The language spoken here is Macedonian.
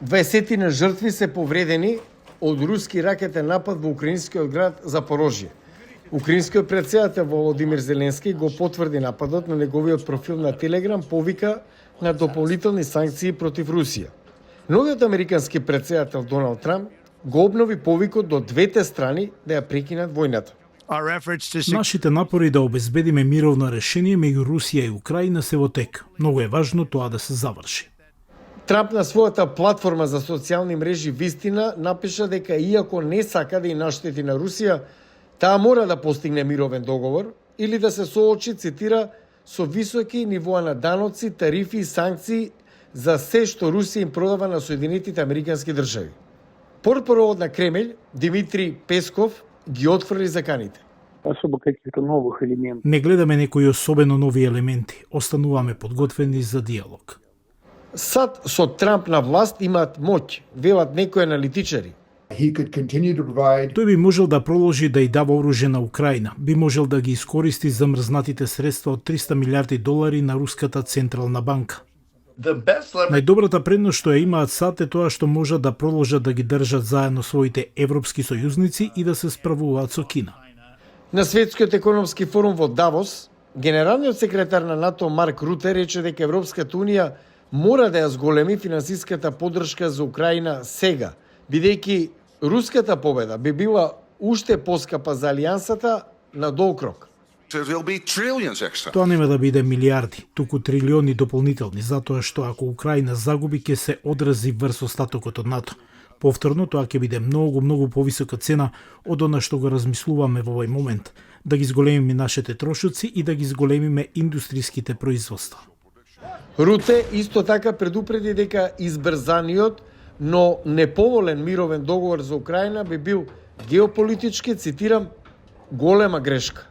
20 жртви се повредени од руски ракетен напад во украинскиот град Запорожје. Украинскиот претседател Володимир Зеленски го потврди нападот на неговиот профил на Телеграм, повика на дополнителни санкции против Русија. Новиот американски претседател Доналд Трамп го обнови повикот до двете страни да ја прекинат војната. Нашите напори да обезбедиме мировно решение меѓу Русија и Украина се во тек. Многу е важно тоа да се заврши. Трамп на својата платформа за социјални мрежи вистина напиша дека иако не сака да и наштети на Русија, таа мора да постигне мировен договор или да се соочи, цитира, со високи нивоа на даноци, тарифи и санкции за се што Русија им продава на Соединетите Американски држави. Портпаровод на Кремљ Димитри Песков ги отфрли заканите. Особо каких-то новых елементов. Не гледаме некои особено нови елементи, остануваме подготвени за диалог. Сад со Трамп на власт имаат моќ, велат некои аналитичари. Тој би можел да продолжи да и дава оружје на Украина, би можел да ги искористи замрзнатите средства од $300 милиарди на Руската централна банка. Најдобрата предност што ја имаат САД е тоа што можат да продолжат да ги држат заедно своите европски сојузници и да се справуваат со Кина. На Светскиот економски форум во Давос, генералниот секретар на НАТО Марк Руте рече дека Европската унија мора да ја зголеми финансиската поддршка за Украина сега, бидејќи руската победа би била уште поскапа за алијансата на долг рок. Тоа нема да биде милиарди, туку трилиони дополнителни, затоа што ако Украина загуби ќе се одрази врз остатокот од НАТО. Повторно, тоа ќе биде многу повисока цена од она што го размислуваме во овој момент, да ги зголемиме нашите трошоци и да ги зголемиме индустриските производства. Руте исто така предупреди дека избрзаниот, но неповолен мировен договор за Украина би бил геополитички, цитирам, голема грешка.